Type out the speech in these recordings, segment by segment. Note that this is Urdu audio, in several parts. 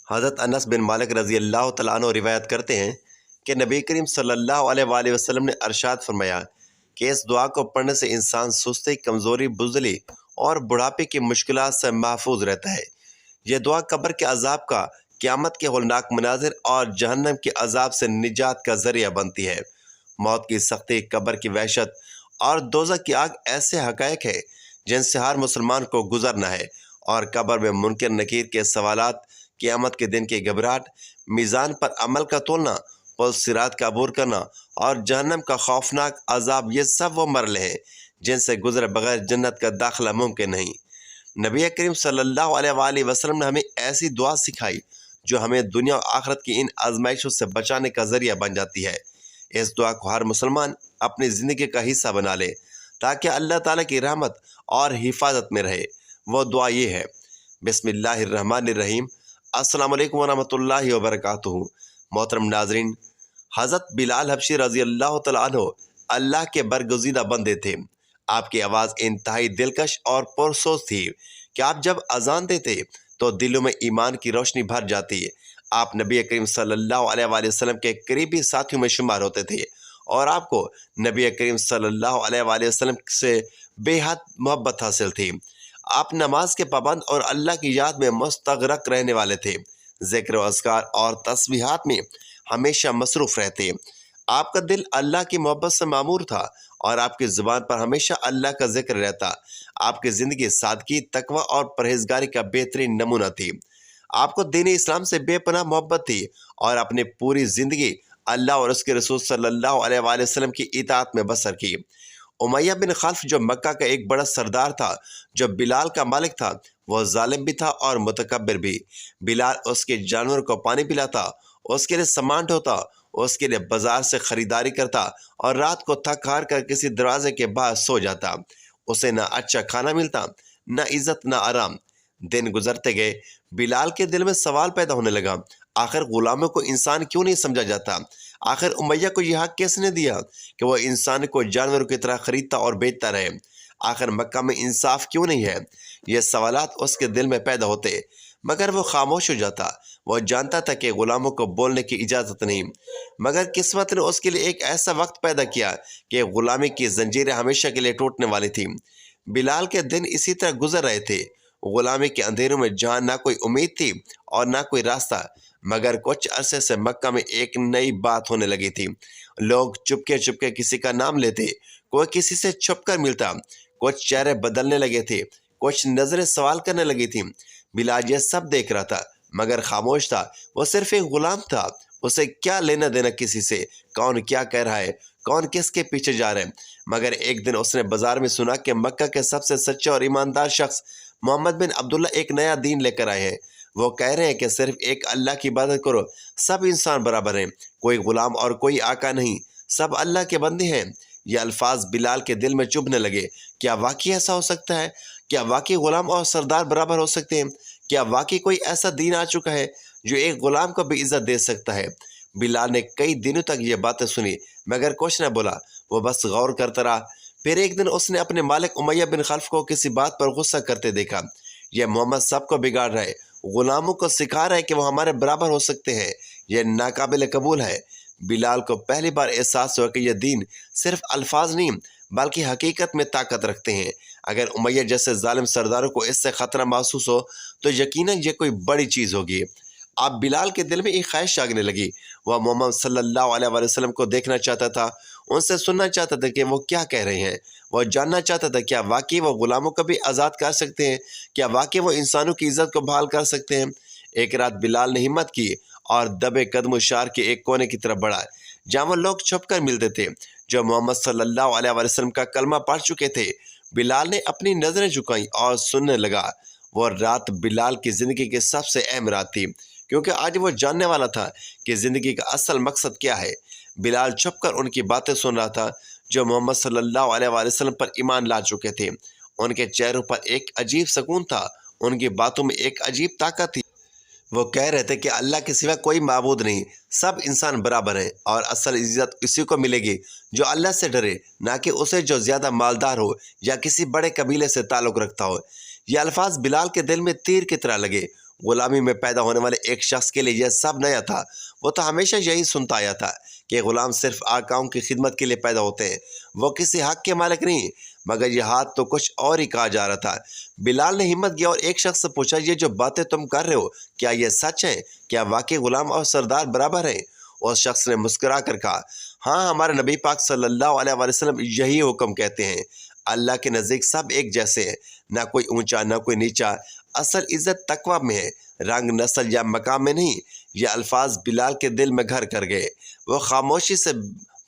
حضرت انس بن مالک رضی اللہ تعالیٰ عنہ روایت کرتے ہیں کہ نبی کریم صلی اللہ علیہ وآلہ وسلم نے ارشاد فرمایا کہ اس دعا کو پڑھنے سے انسان سستی، کمزوری، بزدلی اور بڑھاپے کی مشکلات سے محفوظ رہتا ہے۔ یہ دعا قبر کے عذاب کا، قیامت کے ہولناک مناظر اور جہنم کے عذاب سے نجات کا ذریعہ بنتی ہے۔ موت کی سختی، قبر کی وحشت اور دوزخ کی آگ ایسے حقائق ہیں جن سے ہر مسلمان کو گزرنا ہے، اور قبر میں منکر نکیر کے سوالات، قیامت کے دن کی گھبراہٹ، میزان پر عمل کا تولنا، پل صراط کا عبور کرنا اور جہنم کا خوفناک عذاب، یہ سب وہ مرحلے ہیں جن سے گزرے بغیر جنت کا داخلہ ممکن نہیں۔ نبی کریم صلی اللہ علیہ وآلہ وسلم نے ہمیں ایسی دعا سکھائی جو ہمیں دنیا و آخرت کی ان آزمائشوں سے بچانے کا ذریعہ بن جاتی ہے۔ اس دعا کو ہر مسلمان اپنی زندگی کا حصہ بنا لے تاکہ اللہ تعالیٰ کی رحمت اور حفاظت میں رہے۔ وہ دعا یہ ہے: بسم اللہ الرحمن الرحیم۔ السلام علیکم ورحمۃ اللہ وبرکاتہ۔ محترم ناظرین، حضرت بلال حبشی رضی اللہ تعالیٰ عنہ اللہ کے برگزیدہ بندے تھے۔ آپ کی آواز انتہائی دلکش اور پرسوز تھی کہ آپ جب اذان دیتے تو دلوں میں ایمان کی روشنی بھر جاتی۔ آپ نبی کریم صلی اللہ علیہ وآلہ وسلم کے قریبی ساتھیوں میں شمار ہوتے تھے، اور آپ کو نبی کریم صلی اللہ علیہ وآلہ وسلم سے بے حد محبت حاصل تھی۔ آپ نماز کے پابند اور اللہ کی یاد میں مستغرق رہنے والے تھے۔ ذکر و اذکار اور تسبیحات میں ہمیشہ مصروف رہتے۔ آپ کا دل اللہ کی محبت سے معمور تھا اور آپ کی زبان پر ہمیشہ اللہ کا ذکر رہتا۔ آپ کی زندگی سادگی، تقوی اور پرہیزگاری کا بہترین نمونہ تھی۔ آپ کو دین اسلام سے بے پناہ محبت تھی اور اپنی پوری زندگی اللہ اور اس کے رسول صلی اللہ علیہ وآلہ وسلم کی اطاعت میں بسر کی۔ امیہ بن خلف جو مکہ کا ایک بڑا سردار تھا، جو بلال کا مالک تھا، وہ ظالم بھی تھا اور متکبر بھی۔ بلال اس کے جانور کو پانی پلاتا، اس کے لیے سامان ڈھوتا، اس کے لیے بازار سے خریداری کرتا اور رات کو تھک ہار کر کسی دروازے کے باہر سو جاتا۔ اسے نہ اچھا کھانا ملتا، نہ عزت، نہ آرام۔ دن گزرتے گئے، بلال کے دل میں سوال پیدا ہونے لگا، آخر غلاموں کو انسان کیوں نہیں سمجھا جاتا؟ آخر امیہ کو یہ حق کس نے دیا کہ وہ انسان کو جانوروں کی طرح خریدتا اور بیچتا رہے؟ آخر مکہ میں انصاف کیوں نہیں ہے؟ یہ سوالات اس کے دل میں پیدا ہوتے، مگر وہ خاموش ہو جاتا۔ وہ جانتا تھا کہ غلاموں کو بولنے کی اجازت نہیں، مگر قسمت نے اس کے لیے ایک ایسا وقت پیدا کیا کہ غلامی کی زنجیریں ہمیشہ کے لیے ٹوٹنے والی تھیں۔ بلال کے دن اسی طرح گزر رہے تھے، غلامی کے اندھیروں میں جہاں نہ کوئی امید تھی اور نہ کوئی راستہ۔ مگر کچھ عرصے سے مکہ میں ایک نئی بات ہونے لگی تھی۔ لوگ چپکے چپکے کسی کا نام لیتے، کوئی کسی سے چھپ کر ملتا، کچھ چہرے بدلنے لگے تھے، کچھ نظریں سوال کرنے لگی تھیں۔ بلال یہ سب دیکھ رہا تھا مگر خاموش تھا۔ وہ صرف ایک غلام تھا، اسے کیا لینا دینا کسی سے، کون کیا کہہ رہا ہے، کون کس کے پیچھے جا رہے ہیں۔ مگر ایک دن اس نے بازار میں سنا کہ مکہ کے سب سے سچے اور ایماندار شخص محمد بن عبداللہ ایک نیا دین لے کر آئے ہیں۔ وہ کہہ رہے ہیں کہ صرف ایک اللہ کی عبادت کرو، سب انسان برابر ہیں، کوئی غلام اور کوئی آقا نہیں، سب اللہ کے بندے ہیں۔ یہ الفاظ بلال کے دل میں چبھنے لگے۔ کیا واقعی ایسا ہو سکتا ہے؟ کیا واقعی غلام اور سردار برابر ہو سکتے ہیں؟ کیا واقعی کوئی ایسا دین آ چکا ہے جو ایک غلام کو بھی عزت دے سکتا ہے؟ بلال نے کئی دنوں تک یہ باتیں سنی مگر کچھ نہ بولا، وہ بس غور کرتا رہا۔ پھر ایک دن اس نے اپنے مالک امیہ بن خلف کو کسی بات پر غصہ کرتے دیکھا۔ یہ محمد سب کو بگاڑ رہا ہے، غلاموں کو سکھا رہا ہے کہ وہ ہمارے برابر ہو سکتے ہیں، یہ ناقابل قبول ہے۔ بلال کو پہلی بار احساس ہوا کہ یہ دین صرف الفاظ نہیں بلکہ حقیقت میں طاقت رکھتے ہیں۔ اگر امیہ جیسے ظالم سرداروں کو اس سے خطرہ محسوس ہو تو یقیناً یہ کوئی بڑی چیز ہوگی۔ اب بلال کے دل میں ایک خواہش جاگنے لگی۔ وہ محمد صلی اللہ علیہ وآلہ وسلم کو دیکھنا چاہتا تھا، ان سے سننا چاہتا تھا کہ وہ کیا کہہ رہے ہیں۔ وہ جاننا چاہتا تھا کیا واقعی وہ غلاموں کو بھی آزاد کر سکتے ہیں، کیا واقعی وہ انسانوں کی عزت کو بحال کر سکتے ہیں۔ ایک رات بلال نے ہمت کی اور دبے قدم و شہر کے ایک کونے کی طرف بڑھا جہاں وہ لوگ چھپ کر ملتے تھے جو محمد صلی اللہ علیہ وآلہ وسلم کا کلمہ پڑھ چکے تھے۔ بلال نے اپنی نظریں جھکائیں اور سننے لگا۔ وہ رات بلال کی زندگی کی سب سے اہم رات تھی، کیونکہ آج وہ جاننے والا تھا کہ زندگی کا اصل مقصد کیا ہے۔ بلال چھپ کر ان کی باتیں سن رہا تھا جو محمد صلی اللہ علیہ وآلہ وسلم پر ایمان لا چکے تھے۔ ان کے چہروں پر ایک عجیب سکون تھا، ان کی باتوں میں ایک عجیب طاقت تھی۔ وہ کہہ رہے تھے کہ اللہ کے سوا کوئی معبود نہیں، سب انسان برابر ہیں، اور اصل عزت اسی کو ملے گی جو اللہ سے ڈرے، نہ کہ اسے جو زیادہ مالدار ہو یا کسی بڑے قبیلے سے تعلق رکھتا ہو۔ یہ الفاظ بلال کے دل میں تیر کی طرح لگے۔ غلامی میں پیدا ہونے والے ایک شخص کے لیے یہ سب نیا تھا۔ وہ تو ہمیشہ یہی سنتا آیا تھا کہ غلام صرف آقاؤں کی خدمت کے لیے پیدا ہوتے ہیں، وہ کسی حق کے مالک نہیں، مگر یہ ہاتھ تو کچھ اور ہی کہا جا رہا تھا۔ بلال نے ہمت کیا اور ایک شخص سے پوچھا، یہ جو باتیں تم کر رہے ہو کیا یہ سچ ہے؟ کیا واقعی غلام اور سردار برابر ہیں؟ اس شخص نے مسکرا کر کہا، ہاں، ہمارے نبی پاک صلی اللہ علیہ وسلم یہی حکم کہتے ہیں۔ اللہ کے نزدیک سب ایک جیسے ہیں، نہ کوئی اونچا نہ کوئی نیچا، اصل عزت تقویٰ میں ہے، رنگ، نسل یا مقام میں نہیں۔ یہ الفاظ بلال کے دل میں گھر کر گئے۔ وہ خاموشی سے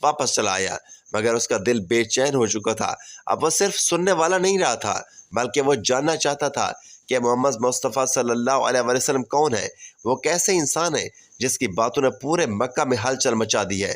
واپس چلا آیا، مگر اس کا دل بے چین ہو چکا تھا۔ اب وہ صرف سننے والا نہیں رہا تھا، بلکہ وہ جاننا چاہتا تھا کہ محمد مصطفیٰ صلی اللہ علیہ وسلم کون ہے، وہ کیسے انسان ہے جس کی باتوں نے پورے مکہ میں ہلچل مچا دی ہے۔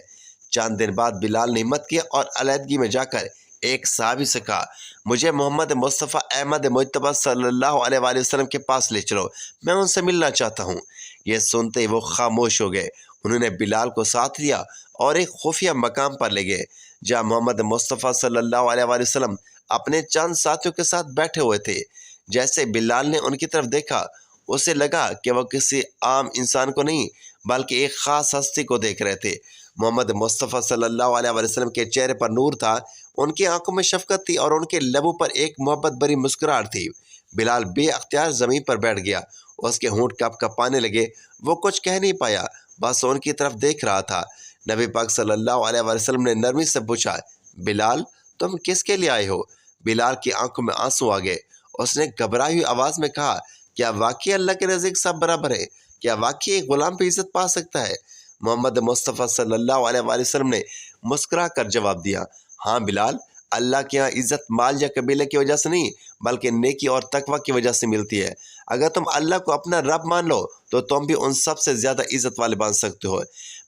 چند دن بعد بلال نے ہمت کیا اور علیحدگی میں جا کر ایک صحابی سے کہا، مجھے محمد مصطفیٰ احمد مجتبیٰ صلی اللہ علیہ وسلم کے پاس لے چلو، میں ان سے ملنا چاہتا ہوں۔ یہ سنتے ہی وہ خاموش ہو گئے۔ انہوں نے بلال کو ساتھ لیا اور ایک خفیہ مقام پر لے گئے، جہاں محمد مصطفیٰ صلی اللہ علیہ وسلم اپنے چند ساتھیوں کے ساتھ بیٹھے ہوئے تھے۔ جیسے بلال نے ان کی طرف دیکھا، اسے لگا کہ وہ کسی عام انسان کو نہیں بلکہ ایک خاص ہستی کو دیکھ رہے تھے۔ محمد مصطفیٰ صلی اللہ علیہ وسلم کے چہرے پر نور تھا، ان کی آنکھوں میں شفقت تھی اور ان کے لبوں پر ایک محبت بھری مسکراہٹ تھی۔ بلال بے اختیار زمین پر بیٹھ گیا، اس کے ہونٹ کپ کپانے لگے۔ وہ کچھ کہہ نہیں پایا، بس ان کی طرف دیکھ رہا تھا۔ نبی پاک صلی اللہ علیہ وسلم نے نرمی سے پوچھا، بلال، تم کس کے لیے آئے ہو؟ بلال کی آنکھوں میں آنسو آ گئے۔ اس نے گھبرائی ہوئی آواز میں کہا، کیا واقعی اللہ کے نزدیک سب برابر ہے؟ کیا واقعی ایک غلام بھی عزت پا سکتا ہے؟ محمد مصطفیٰ صلی اللہ علیہ وسلم نے مسکرا کر جواب دیا، ہاں بلال، اللہ کے ہاں عزت مال یا قبیلے کی وجہ سے نہیں بلکہ نیکی اور تقویٰ کی وجہ سے ملتی ہے۔ اگر تم اللہ کو اپنا رب مان لو تو تم بھی ان سب سے زیادہ عزت والے بن سکتے ہو۔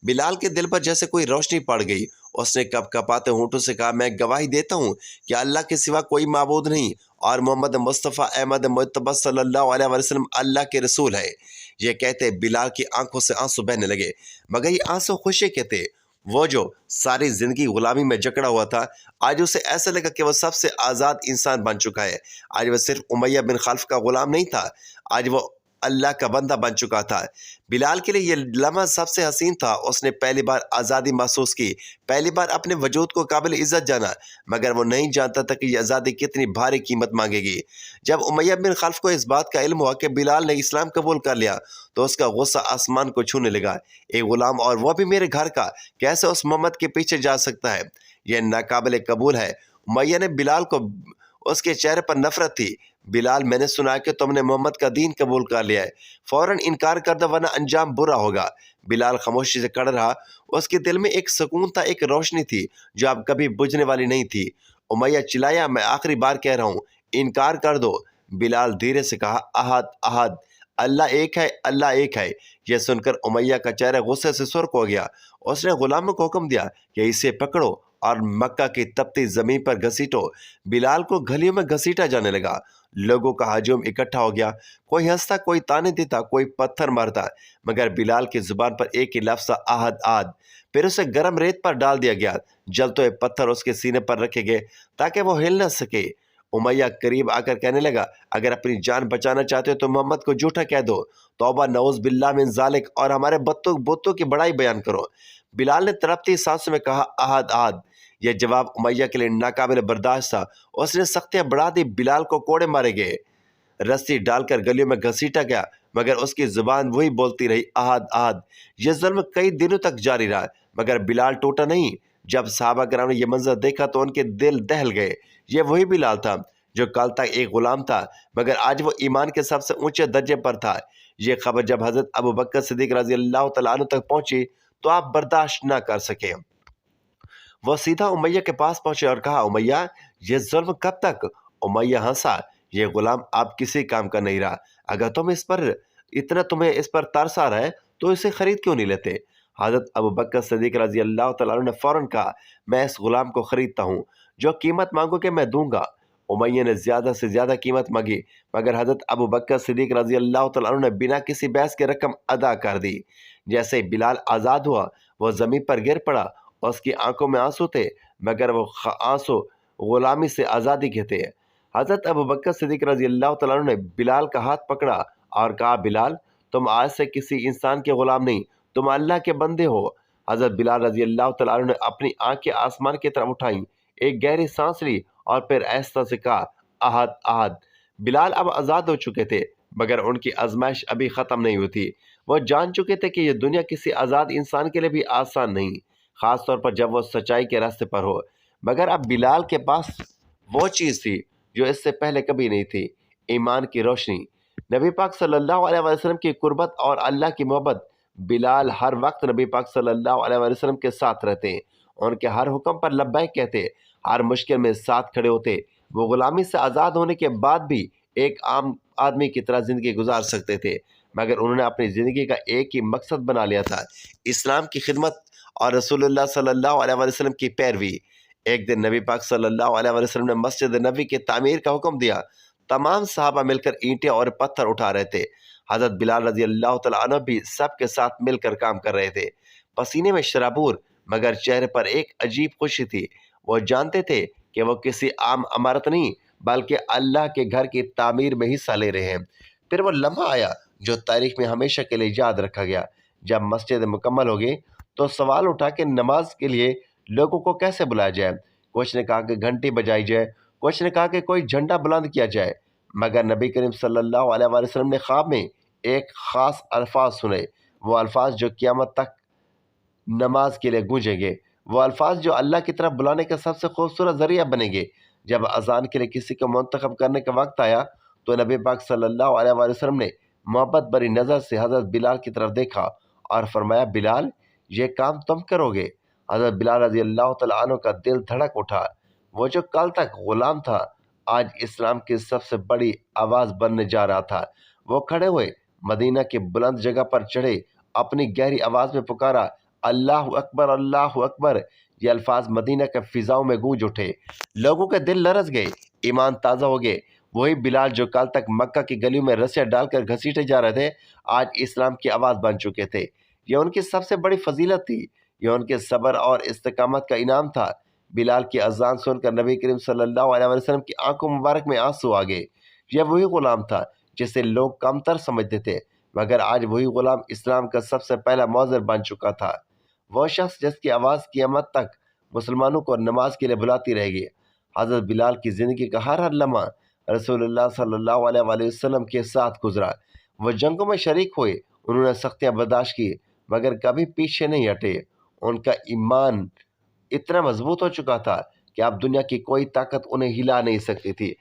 بلال کے دل پر جیسے کوئی روشنی پڑ گئی۔ اس نے کپ کپاتے ہونٹوں سے کہا، میں گواہی دیتا ہوں کہ اللہ کے سوا کوئی معبود نہیں اور محمد مصطفیٰ احمد مجتبیٰ صلی اللہ علیہ وسلم اللہ کے رسول ہے۔ یہ کہتے بلال کی آنکھوں سے آنسو بہنے لگے، مگر یہ آنسو خوشی کے تھے۔ وہ جو ساری زندگی غلامی میں جکڑا ہوا تھا، آج اسے ایسا لگا کہ وہ سب سے آزاد انسان بن چکا ہے۔ آج وہ صرف امیہ بن خلف کا غلام نہیں تھا، آج وہ اللہ کا بندہ بن چکا تھا۔ بلال کے لیے یہ لمحہ سب سے حسین تھا۔ اس نے پہلی بار آزادی محسوس کی، پہلی بار اپنے وجود کو قابل عزت جانا، مگر وہ نہیں جانتا تھا کہ یہ آزادی کتنی بھاری قیمت مانگے گی۔ جب امیہ بن خلف کو اس بات کا علم ہوا کہ بلال نے اسلام قبول کر لیا تو اس کا غصہ آسمان کو چھونے لگا۔ ایک غلام اور وہ بھی میرے گھر کا کیسے اس محمد کے پیچھے جا سکتا ہے؟ یہ ناقابل قبول ہے۔ امیہ نے بلال کو، اس کے چہرے پر نفرت تھی۔ بلال، میں نے سنا کہ تم نے محمد کا دین قبول کر لیا ہے، فوراً انکار کر دو ورنہ انجام برا ہوگا۔ بلال خاموشی سے کھڑا رہا۔ اس کے دل میں ایک سکون تھا، ایک روشنی تھی جو اب کبھی بجھنے والی نہیں تھی۔ امیہ چلایا، میں آخری بار کہہ رہا ہوں، انکار کر دو۔ بلال دھیرے سے کہا، احد احد، اللہ ایک ہے، اللہ ایک ہے۔ یہ سن کر امیہ کا چہرہ غصے سے سرخ ہو گیا۔ اس نے غلاموں کو حکم دیا کہ اسے پکڑو اور مکہ کی تپتی زمین پر گھسیٹو۔ بلال کو گلیوں میں گھسیٹا جانے لگا۔ لوگوں کا ہجوم اکٹھا ہو گیا، کوئی ہنستا، کوئی تانے دیتا، کوئی پتھر مارتا، مگر بلال کی زبان پر ایک ہی لفظ تھا، احد احد۔ پھر اسے گرم ریت پر ڈال دیا گیا، جلتے ہوئے پتھر اس کے سینے پر رکھے گئے تاکہ وہ ہل نہ سکے۔ امیہ قریب آ کر کہنے لگا، اگر اپنی جان بچانا چاہتے ہو تو محمد کو جھوٹا کہہ دو، توبہ نعوذ باللہ من ذالک، اور ہمارے بتوں کی بڑائی بیان کرو۔ بلال نے تڑپتی سانسوں میں کہا، احد احد۔ یہ جواب امیہ کے لیے ناقابل برداشت تھا۔ اس نے سختیاں بڑھا دی، بلال کو کوڑے مارے گئے، رسی ڈال کر گلیوں میں گھسیٹا گیا، مگر اس کی زبان وہی بولتی رہی، احد احد۔ یہ ظلم کئی دنوں تک جاری رہا، مگر بلال ٹوٹا نہیں۔ جب صحابہ کرام نے یہ منظر دیکھا تو ان کے دل دہل گئے۔ یہ وہی بلال تھا جو کل تک ایک غلام تھا، مگر آج وہ ایمان کے سب سے اونچے درجے پر تھا۔ یہ خبر جب حضرت ابوبکر صدیق رضی اللہ تعالیٰ عنہ تک پہنچی تو آپ برداشت نہ کر سکے۔ وہ سیدھا امیہ کے پاس پہنچے اور کہا، امیہ، یہ ظلم کب تک؟ امیہ ہنسا، یہ غلام اب کسی کام کا نہیں رہا، اگر تمہیں اس پر ترس آ رہا ہے تو اسے خرید کیوں نہیں لیتے؟ حضرت ابوبکر صدیق رضی اللہ تعالیٰ عنہ نے فوراً کہا، میں اس غلام کو خریدتا ہوں، جو قیمت مانگو کہ میں دوں گا۔ امیہ نے زیادہ سے زیادہ قیمت مانگی، مگر حضرت ابوبکر صدیق رضی اللہ تعالیٰ عنہ نے بنا کسی بحث کے رقم ادا کر دی۔ جیسے بلال آزاد ہوا، وہ زمین پر گر پڑا۔ اس کی آنکھوں میں آنسو تھے، مگر وہ آنسو غلامی سے آزادی کے تھے۔ حضرت ابوبکر صدیق رضی اللہ تعالیٰ عنہ نے بلال کا ہاتھ پکڑا اور کہا بلال تم آج سے کسی انسان کے غلام نہیں، تم اللہ کے بندے ہو۔ حضرت بلال رضی اللہ تعالیٰ عنہ نے اپنی آنکھیں آسمان کی طرف اٹھائیں، ایک گہری سانس لی اور پھر آہستہ سے کہا احد احد۔ بلال اب آزاد ہو چکے تھے، مگر ان کی آزمائش ابھی ختم نہیں ہوئی تھی۔ وہ جان چکے تھے کہ یہ دنیا کسی آزاد انسان کے لیے بھی آسان نہیں، خاص طور پر جب وہ سچائی کے راستے پر ہو۔ مگر اب بلال کے پاس وہ چیز تھی جو اس سے پہلے کبھی نہیں تھی، ایمان کی روشنی۔ نبی پاک صلی اللہ علیہ وسلم کی قربت اور اللہ کی محبت۔ بلال ہر وقت نبی پاک صلی اللہ علیہ وسلم کے ساتھ رہتے، ان کے ہر حکم پر لبیک کہتے، ہر مشکل میں ساتھ کھڑے ہوتے۔ وہ غلامی سے آزاد ہونے کے بعد بھی ایک عام آدمی کی طرح زندگی گزار سکتے تھے، مگر انہوں نے اپنی زندگی کا ایک ہی مقصد بنا لیا تھا، اسلام کی خدمت اور رسول اللہ صلی اللہ علیہ وسلم کی پیروی۔ ایک دن نبی پاک صلی اللہ علیہ وسلم نے مسجد نبوی کی تعمیر کا حکم دیا۔ تمام صحابہ مل کر اینٹیں اور پتھر اٹھا رہے تھے۔ حضرت بلال رضی اللہ تعالیٰ عنہ بھی سب کے ساتھ مل کر کام کر رہے تھے، پسینے میں شرابور، مگر چہرے پر ایک عجیب خوشی تھی۔ وہ جانتے تھے کہ وہ کسی عام عمارت نہیں بلکہ اللہ کے گھر کی تعمیر میں حصہ لے رہے ہیں۔ پھر وہ لمحہ آیا جو تاریخ میں ہمیشہ کے لیے یاد رکھا گیا۔ جب مسجد مکمل ہو گئی تو سوال اٹھا کہ نماز کے لیے لوگوں کو کیسے بلایا جائے۔ کچھ نے کہا کہ گھنٹی بجائی جائے، کچھ نے کہا کہ کوئی جھنڈا بلند کیا جائے، مگر نبی کریم صلی اللہ علیہ وسلم نے خواب میں ایک خاص الفاظ سنے، وہ الفاظ جو قیامت تک نماز کے لیے گونجیں گے، وہ الفاظ جو اللہ کی طرف بلانے کا سب سے خوبصورت ذریعہ بنیں گے۔ جب اذان کے لیے کسی کو منتخب کرنے کا وقت آیا تو نبی پاک صلی اللہ علیہ وسلم نے محبت بری نظر سے حضرت بلال کی طرف دیکھا اور فرمایا بلال یہ کام تم کرو گے۔ حضرت بلال رضی اللہ تعالیٰ عنہ کا دل دھڑک اٹھا۔ وہ جو کل تک غلام تھا آج اسلام کی سب سے بڑی آواز بننے جا رہا تھا۔ وہ کھڑے ہوئے، مدینہ کی بلند جگہ پر چڑھے، اپنی گہری آواز میں پکارا اللہ اکبر اللہ اکبر۔ یہ الفاظ مدینہ کے فضاؤں میں گونج اٹھے، لوگوں کے دل لرز گئے، ایمان تازہ ہو گئے۔ وہی بلال جو کل تک مکہ کی گلیوں میں رسیاں ڈال کر گھسیٹے جا رہے تھے آج اسلام کی آواز بن چکے تھے۔ یہ ان کی سب سے بڑی فضیلت تھی، یہ ان کے صبر اور استقامت کا انعام تھا۔ بلال کی اذان سن کر نبی کریم صلی اللہ علیہ وسلم کی آنکھوں مبارک میں آنسو آ گئے۔ یہ وہی غلام تھا جسے لوگ کم تر سمجھتے تھے، مگر آج وہی غلام اسلام کا سب سے پہلا مؤذن بن چکا تھا، وہ شخص جس کی آواز قیامت تک مسلمانوں کو نماز کے لیے بلاتی رہے گی۔ حضرت بلال کی زندگی کا ہر لمحہ رسول اللہ صلی اللہ علیہ وآلہ وسلم کے ساتھ گزرا۔ وہ جنگوں میں شریک ہوئے، انہوں نے سختیاں برداشت کی، مگر کبھی پیچھے نہیں ہٹے۔ ان کا ایمان اتنا مضبوط ہو چکا تھا کہ اب دنیا کی کوئی طاقت انہیں ہلا نہیں سکتی تھی۔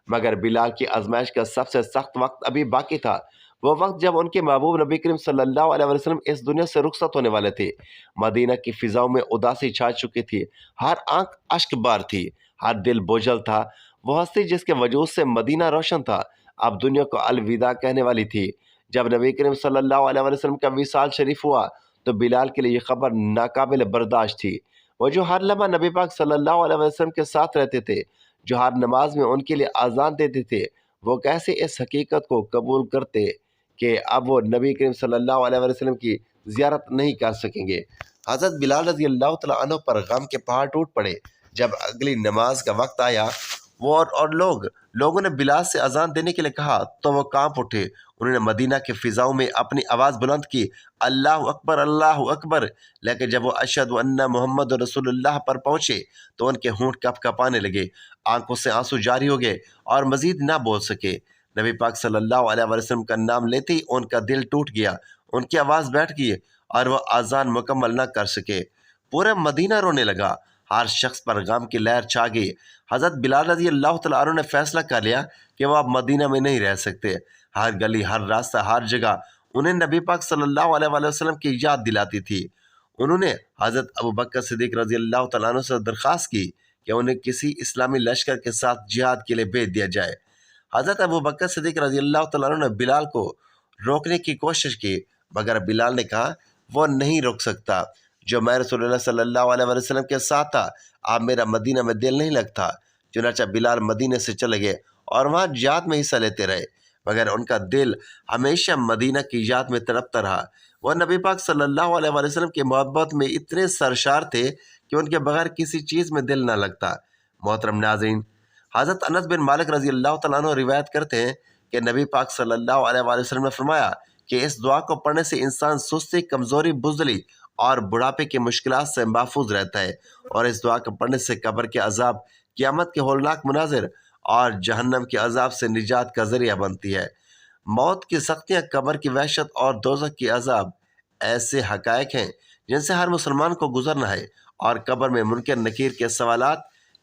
مگر بلال کی آزمائش کا سب سے سخت وقت ابھی باقی تھا، وہ وقت جب ان کے محبوب نبی کریم صلی اللہ علیہ وسلم اس دنیا سے رخصت ہونے والے تھے۔ مدینہ کی فضاؤں میں اداسی چھا چکی تھی، ہر آنکھ اشک بار تھی، ہر دل بوجھل تھا۔ وہ ہستی جس کے وجود سے مدینہ روشن تھا اب دنیا کو الوداع کہنے والی تھی۔ جب نبی کریم صلی اللہ علیہ وسلم کا وصال شریف ہوا تو بلال کے لیے یہ خبر ناقابل برداشت تھی۔ وہ جو ہر لمحہ نبی پاک صلی اللہ علیہ وسلم کے ساتھ رہتے تھے، جو ہر نماز میں ان کے لیے اذان دیتے تھے، وہ کیسے اس حقیقت کو قبول کرتے کہ اب وہ نبی کریم صلی اللہ علیہ وسلم کی زیارت نہیں کر سکیں گے۔ حضرت بلال رضی اللہ تعالیٰ عنہ پر غم کے پہاڑ ٹوٹ پڑے۔ جب اگلی نماز کا وقت آیا وہ اور لوگوں نے بلال سے اذان دینے کے لیے کہا تو وہ کانپ اٹھے۔ انہوں نے مدینہ کے فضاؤں میں اپنی آواز بلند کی اللہ اکبر اللہ اکبر، لیکن جب وہ اشہد ان محمد رسول اللہ پر پہنچے تو ان کے ہونٹ کپ کپانے لگے، آنکھوں سے آنسو جاری ہو گئے اور مزید نہ بول سکے۔ نبی پاک صلی اللہ علیہ وسلم کا نام لیتے ہی ان کا دل ٹوٹ گیا، ان کی آواز بیٹھ گئی اور وہ اذان مکمل نہ کر سکے۔ پورا مدینہ رونے لگا، ہر شخص پر غم کی لہر چھا گئی۔ حضرت بلال رضی اللہ تعالیٰ عنہ نے فیصلہ کر لیا کہ وہ اب مدینہ میں نہیں رہ سکتے۔ ہر گلی، ہر راستہ، ہر جگہ انہیں نبی پاک صلی اللہ علیہ وسلم کی یاد دلاتی تھی۔ انہوں نے حضرت ابوبکر صدیق رضی اللہ تعالیٰ عنہ سے درخواست کی کہ انہیں کسی اسلامی لشکر کے ساتھ جہاد کے لیے بھیج دیا جائے۔ حضرت ابوبکر صدیق رضی اللہ تعالیٰ عنہ نے بلال کو روکنے کی کوشش کی، مگر بلال نے کہا وہ نہیں روک سکتا، جو میں رسول اللہ صلی اللہ علیہ وسلم کے ساتھ تھا، اب میرا مدینہ میں دل نہیں لگتا۔ چنانچہ بلال مدینہ سے چلے گئے اور وہاں جہاد میں حصہ لیتے رہے، مگر ان کا دل ہمیشہ مدینہ کی یاد میں تڑپتا رہا۔ وہ نبی پاک صلی اللہ علیہ وسلم کی محبت میں اتنے سرشار تھے کہ ان کے بغیر کسی چیز میں دل نہ لگتا۔ محترم ناظرین، حضرت انس بن مالک رضی اللہ تعالیٰ عنہ روایت کرتے ہیں کہ نبی پاک صلی اللہ علیہ وآلہ وسلم نے فرمایا کہ اس دعا کو پڑھنے سے انسان سستی، کمزوری، بزدلی اور بڑھاپے کی مشکلات سے محفوظ رہتا ہے، اور اس دعا کو پڑھنے سے قبر کے عذاب، قیامت کے ہولناک مناظر اور جہنم کے عذاب سے نجات کا ذریعہ بنتی ہے۔ موت کی سختیاں، قبر کی وحشت اور دوزخ کی عذاب ایسے حقائق ہیں جن سے ہر مسلمان کو گزرنا ہے، اور قبر میں منکر نکیر کے سوالات،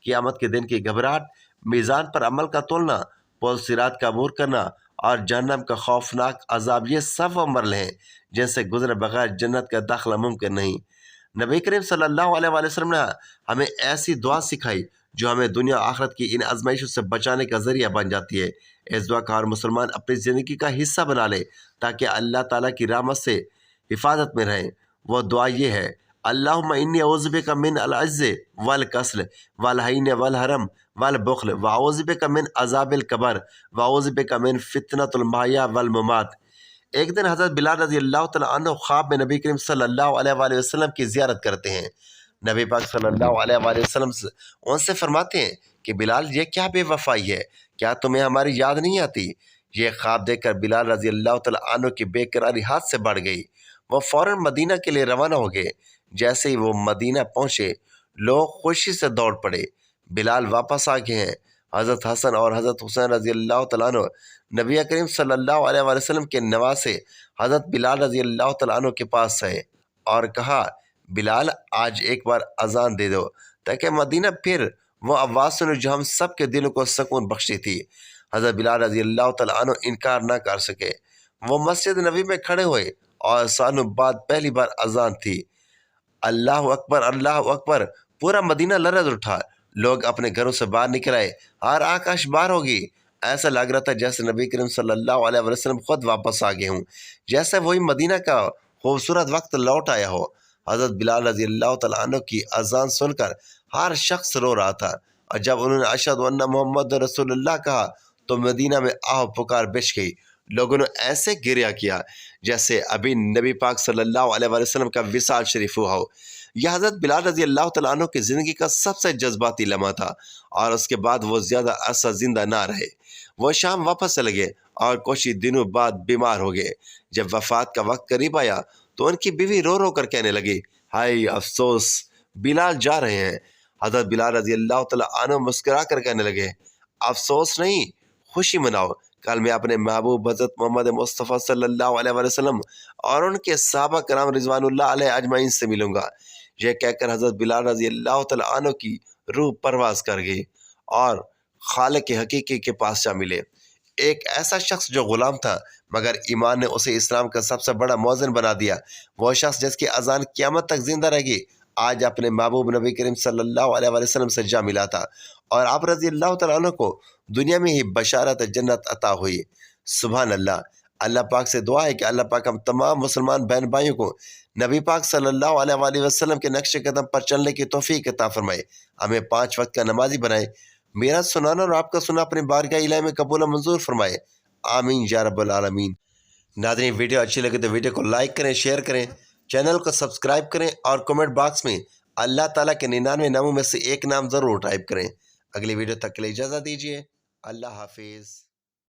قیامت کے دن کی گھبراہٹ، میزان پر عمل کا تولنا، پل صراط کا عبور کرنا اور جہنم کا خوفناک عذاب، یہ سب وہ مرحلے ہیں جن سے گزرے بغیر جنت کا داخلہ ممکن نہیں۔ نبی کریم صلی اللہ علیہ وآلہ وسلم نے ہمیں ایسی دعا سکھائی جو ہمیں دنیا آخرت کی ان آزمائشوں سے بچانے کا ذریعہ بن جاتی ہے۔ اس دعا کا ہر مسلمان اپنی زندگی کا حصہ بنا لے تاکہ اللہ تعالیٰ کی رحمت سے حفاظت میں رہیں۔ وہ دعا یہ ہے: اللہم انی اعوذ بک من العجز والکسل والحین والحرم والبخل واعوذ بک من عذاب القبر واعوذ بک من فتنۃ المحیا والممات۔ ایک دن حضرت بلال رضی اللہ تعالیٰ عنہ خواب میں نبی کریم صلی اللہ علیہ وآلہ وسلم کی زیارت کرتے ہیں۔ نبی پاک صلی اللہ علیہ وآلہ وسلم ان سے فرماتے ہیں کہ بلال، یہ کیا بے وفائی ہے؟ کیا تمہیں ہماری یاد نہیں آتی؟ یہ خواب دیکھ کر بلال رضی اللہ تعالیٰ عنہ کی بے قراری حد سے بڑھ گئی۔ وہ فوراً مدینہ کے لیے روانہ ہو گئے۔ جیسے ہی وہ مدینہ پہنچے، لوگ خوشی سے دوڑ پڑے۔ بلال واپس آ گئے ہیں۔ حضرت حسن اور حضرت حسین رضی اللہ تعالیٰ عنہ نبی کریم صلی اللہ علیہ وآلہ وسلم کے نواسے حضرت بلال رضی اللہ تعالیٰ عنہ کے پاس آئے اور کہا: بلال، آج ایک بار اذان دے دو تاکہ مدینہ پھر وہ آواز سنو جو ہم سب کے دلوں کو سکون بخشتی تھی۔ حضرت بلال رضی اللہ تعالیٰ عنہ انکار نہ کر سکے۔ وہ مسجد نبی میں کھڑے ہوئے اور سالوں بعد پہلی بار اذان تھی۔ اللہ اکبر، اللہ اکبر! پورا مدینہ لرز اٹھا۔ لوگ اپنے گھروں سے باہر نکل آئے اور آکاش بار ہوگی۔ ایسا لگ رہا تھا جیسے نبی کریم صلی اللہ علیہ وسلم خود واپس آ گئے ہوں، جیسے وہی مدینہ کا خوبصورت وقت لوٹ آیا ہو۔ حضرت بلال رضی اللہ تعالیٰ عنہ کی اذان سن کر ہر شخص رو رہا تھا، اور جب انہوں نے اشہد ان محمد رسول اللہ کہا تو مدینہ میں آہ پکار بچ گئی۔ لوگوں نے ایسے گریہ کیا جیسے ابھی نبی پاک صلی اللہ علیہ وسلم کا وصال شریف ہوا ہو۔ یہ حضرت بلال رضی اللہ تعالیٰ عنہ کی زندگی کا سب سے جذباتی لمحہ تھا، اور اس کے بعد وہ زیادہ عرصہ زندہ نہ رہے۔ وہ شام واپس چلے گئے اور کچھ دنوں بعد بیمار ہو گئے۔ جب وفات کا وقت قریب آیا تو ان کی بیوی رو رو کر کہنے لگی: ہائے افسوس، بلال جا رہے ہیں۔ حضرت بلال رضی اللہ تعالیٰ عنہ مسکرا کر کہنے لگے: افسوس نہیں، خوشی مناؤ، کل میں اپنے محبوب حضرت محمد مصطفیٰ صلی اللہ علیہ وسلم اور ان کے صحابہ کرام رضوان اللہ علیہ اجمعین سے ملوں گا۔ یہ کہہ کر حضرت بلال رضی اللہ تعالیٰ عنہ کی روح پرواز کر گئی اور خالق حقیقی کے پاس جا ملے۔ ایک ایسا شخص جو غلام تھا مگر ایمان نے اسے اسلام کا سب سے بڑا مؤذن بنا دیا، وہ شخص جس کی اذان قیامت تک زندہ رہے گی، آج اپنے محبوب نبی کریم صلی اللہ علیہ وسلم سے جا ملا تھا، اور آپ رضی اللہ تعالیٰ عنہ کو دنیا میں ہی بشارت جنت عطا ہوئی۔ سبحان اللہ! اللہ پاک سے دعا ہے کہ اللہ پاک ہم تمام مسلمان بہن بھائیوں کو نبی پاک صلی اللہ علیہ وسلم کے نقش قدم پر چلنے کی توفیق عطا فرمائے، ہمیں 5 وقت کا نمازی بنائے، میرا سنانا اور آپ کا سنا اپنے بارگاہ الہی میں قبول و منظور فرمائے، آمین یا رب العالمین۔ ناظرین، ویڈیو اچھی لگے تو ویڈیو کو لائک کریں، شیئر کریں، چینل کو سبسکرائب کریں اور کمنٹ باکس میں اللہ تعالیٰ کے 99 ناموں میں سے ایک نام ضرور ٹائپ کریں۔ اگلی ویڈیو تک کے لیے اجازت دیجیے۔ اللہ حافظ۔